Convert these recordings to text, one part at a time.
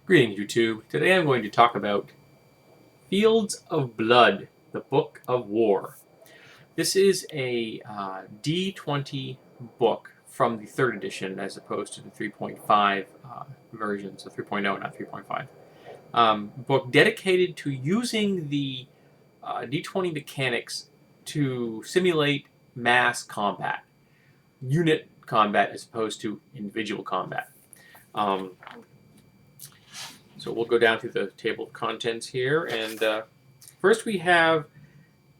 Greetings, YouTube. Today I'm going to talk about Fields of Blood, the Book of War. This is a D20 book from the 3rd edition as opposed to the 3.5 version, so 3.0, not 3.5. Book dedicated to using the D20 mechanics to simulate mass combat, unit combat as opposed to individual combat. Um, So we'll go down through the table of contents here. And first we have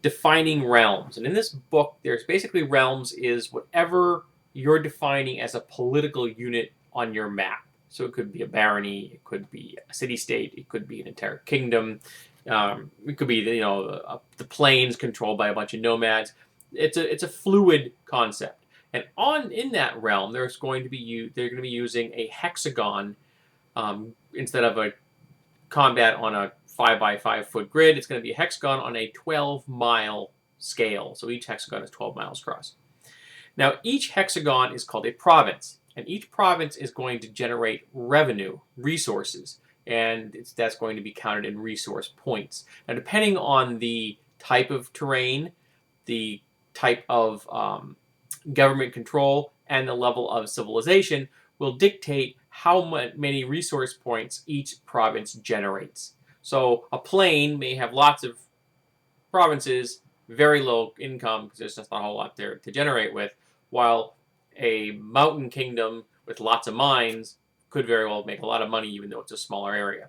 defining realms. And in this book, there's basically realms is whatever you're defining as a political unit on your map. So it could be a barony, it could be a city-state, it could be an entire kingdom. It could be the plains controlled by a bunch of nomads. It's a fluid concept. And in that realm, they're going to be using a hexagon instead of a combat on a 5 by 5 foot grid. It's going to be a hexagon on a 12-mile scale. So each hexagon is 12 miles across. Now, each hexagon is called a province, and each province is going to generate revenue, resources, and that's going to be counted in resource points. Now, depending on the type of terrain, the type of government control, and the level of civilization, will dictate how many resource points each province generates. So a plain may have lots of provinces, very low income because there's just not a whole lot there to generate with, while a mountain kingdom with lots of mines could very well make a lot of money even though it's a smaller area.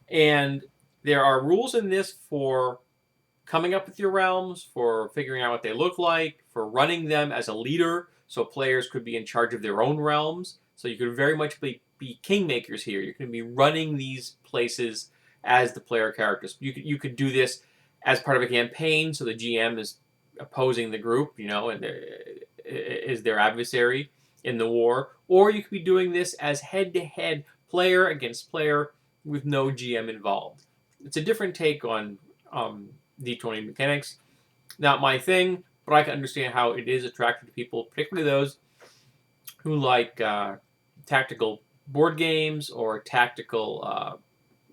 And there are rules in this for coming up with your realms, for figuring out what they look like, for running them as a leader, so players could be in charge of their own realms. So you could very much be kingmakers here. You can be running these places as the player characters. You could do this as part of a campaign, so the GM is opposing the group, and is their adversary in the war. Or you could be doing this as head-to-head, player against player, with no GM involved. It's a different take on D20 mechanics. Not my thing, but I can understand how it is attractive to people, particularly those who like tactical board games or tactical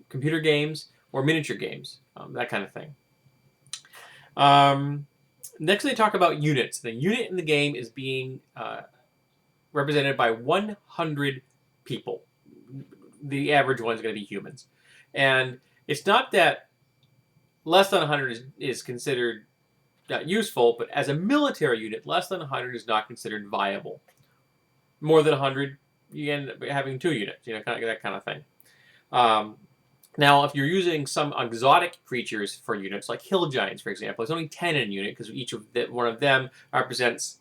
computer games or miniature games, that kind of thing. Next, they talk about units. The unit in the game is being represented by 100 people. The average one is going to be humans. And it's not that less than 100 is considered not useful, but as a military unit, less than 100 is not considered viable. More than 100, you end up having 2 units, that kind of thing. Now, if you're using some exotic creatures for units, like hill giants, for example, it's only 10 in a unit because one of them represents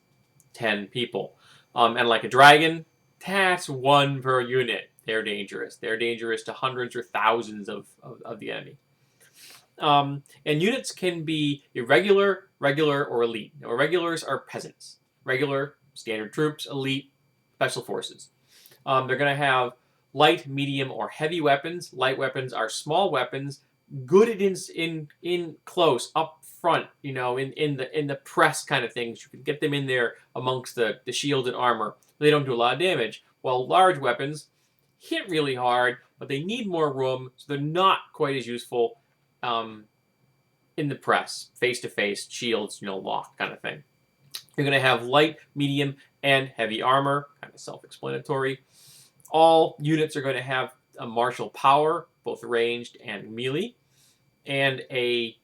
10 people. And like a dragon, that's 1 per unit. They're dangerous. They're dangerous to hundreds or thousands of the enemy. And units can be irregular, regular, or elite. Now, irregulars are peasants. Regular, standard troops. Elite, special forces. They're going to have light, medium, or heavy weapons. Light weapons are small weapons, good in close, up front. In the press kind of things. You can get them in there amongst the shield and armor. They don't do a lot of damage. While large weapons hit really hard, but they need more room, so they're not quite as useful in the press, face-to-face, shields, locked kind of thing. You're going to have light, medium, and heavy armor, kind of self-explanatory. All units are going to have a martial power, both ranged and melee, and a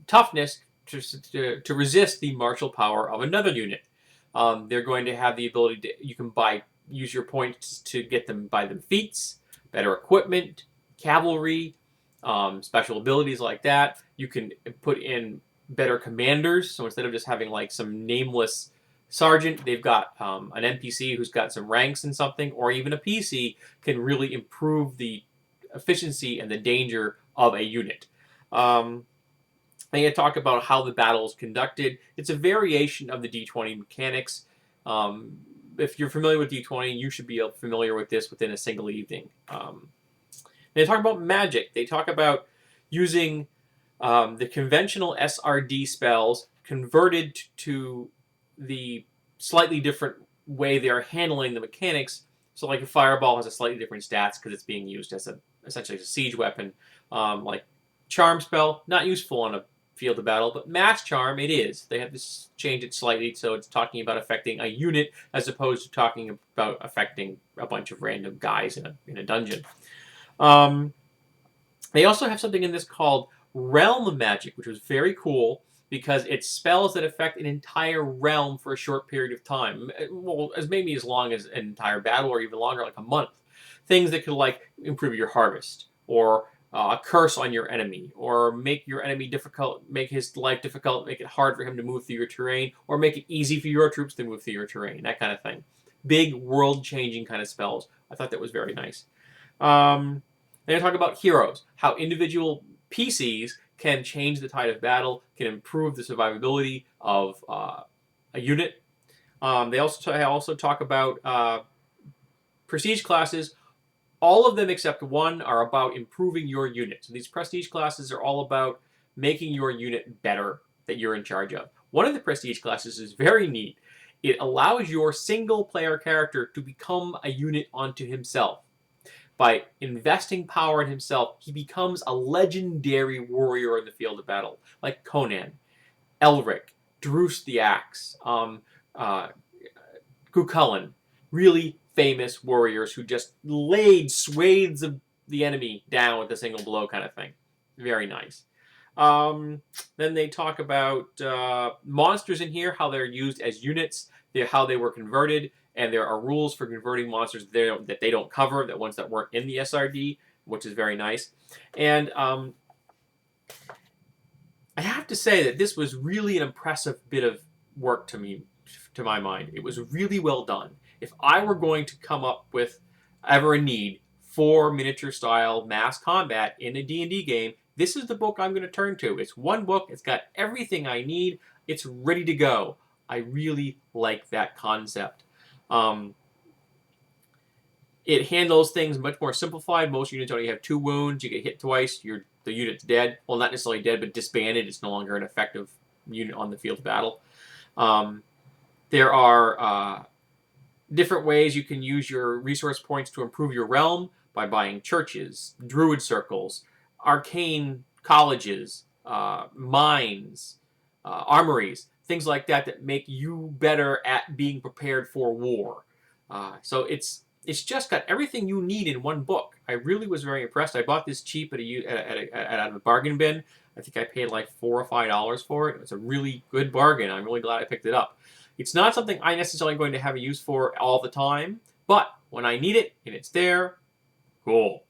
toughness to resist the martial power of another unit. They're going to have the ability you can use your points to buy them feats, better equipment, cavalry, special abilities like that. You can put in better commanders. So instead of just having like some nameless sergeant, they've got an NPC who's got some ranks in something, or even a PC can really improve the efficiency and the danger of a unit. I'm going to talk about how the battle is conducted. It's a variation of the D20 mechanics. If you're familiar with D20, you should be familiar with this within a single evening. They talk about magic. They talk about using the conventional SRD spells converted to the slightly different way they are handling the mechanics So like a fireball has a slightly different stats because it's being used as essentially as a siege weapon. Like charm spell, not useful on a field of battle, but mass charm it is. They have to change it slightly so it's talking about affecting a unit as opposed to talking about affecting a bunch of random guys in a dungeon. They also have something in this called Realm Magic, which was very cool because it's spells that affect an entire realm for a short period of time. Well, as maybe as long as an entire battle or even longer, like a month. Things that could like improve your harvest or a curse on your enemy or make your enemy difficult, make his life difficult, make it hard for him to move through your terrain or make it easy for your troops to move through your terrain, that kind of thing. Big world-changing kind of spells. I thought that was very nice. Then I talk about heroes, how individual PCs can change the tide of battle, can improve the survivability of a unit. They also talk about prestige classes. All of them except one are about improving your unit. So these prestige classes are all about making your unit better that you're in charge of. One of the prestige classes is very neat. It allows your single player character to become a unit unto himself. By investing power in himself, he becomes a legendary warrior in the field of battle, like Conan, Elric, Druce the Axe, Cuchulainn, really famous warriors who just laid swathes of the enemy down with a single blow kind of thing. Very nice. Then they talk about monsters in here, how they're used as units, how they were converted, and there are rules for converting monsters that they don't cover, the ones that weren't in the SRD, which is very nice. And I have to say that this was really an impressive bit of work to me, to my mind. It was really well done. If I were going to come up with ever a need for miniature-style mass combat in a D&D game, this is the book I'm going to turn to. It's one book. It's got everything I need. It's ready to go. I really like that concept. It handles things much more simplified. Most units only have 2 wounds. You get hit twice, the unit's dead. Well, not necessarily dead, but disbanded. It's no longer an effective unit on the field of battle. There are different ways you can use your resource points to improve your realm by buying churches, druid circles, arcane colleges, mines, armories, things like that make you better at being prepared for war. So it's just got everything you need in one book. I really was very impressed. I bought this cheap at a bargain bin. I think I paid like $4 or $5 for it. It was a really good bargain. I'm really glad I picked it up. It's not something I'm necessarily going to have a use for all the time, but when I need it and it's there, cool.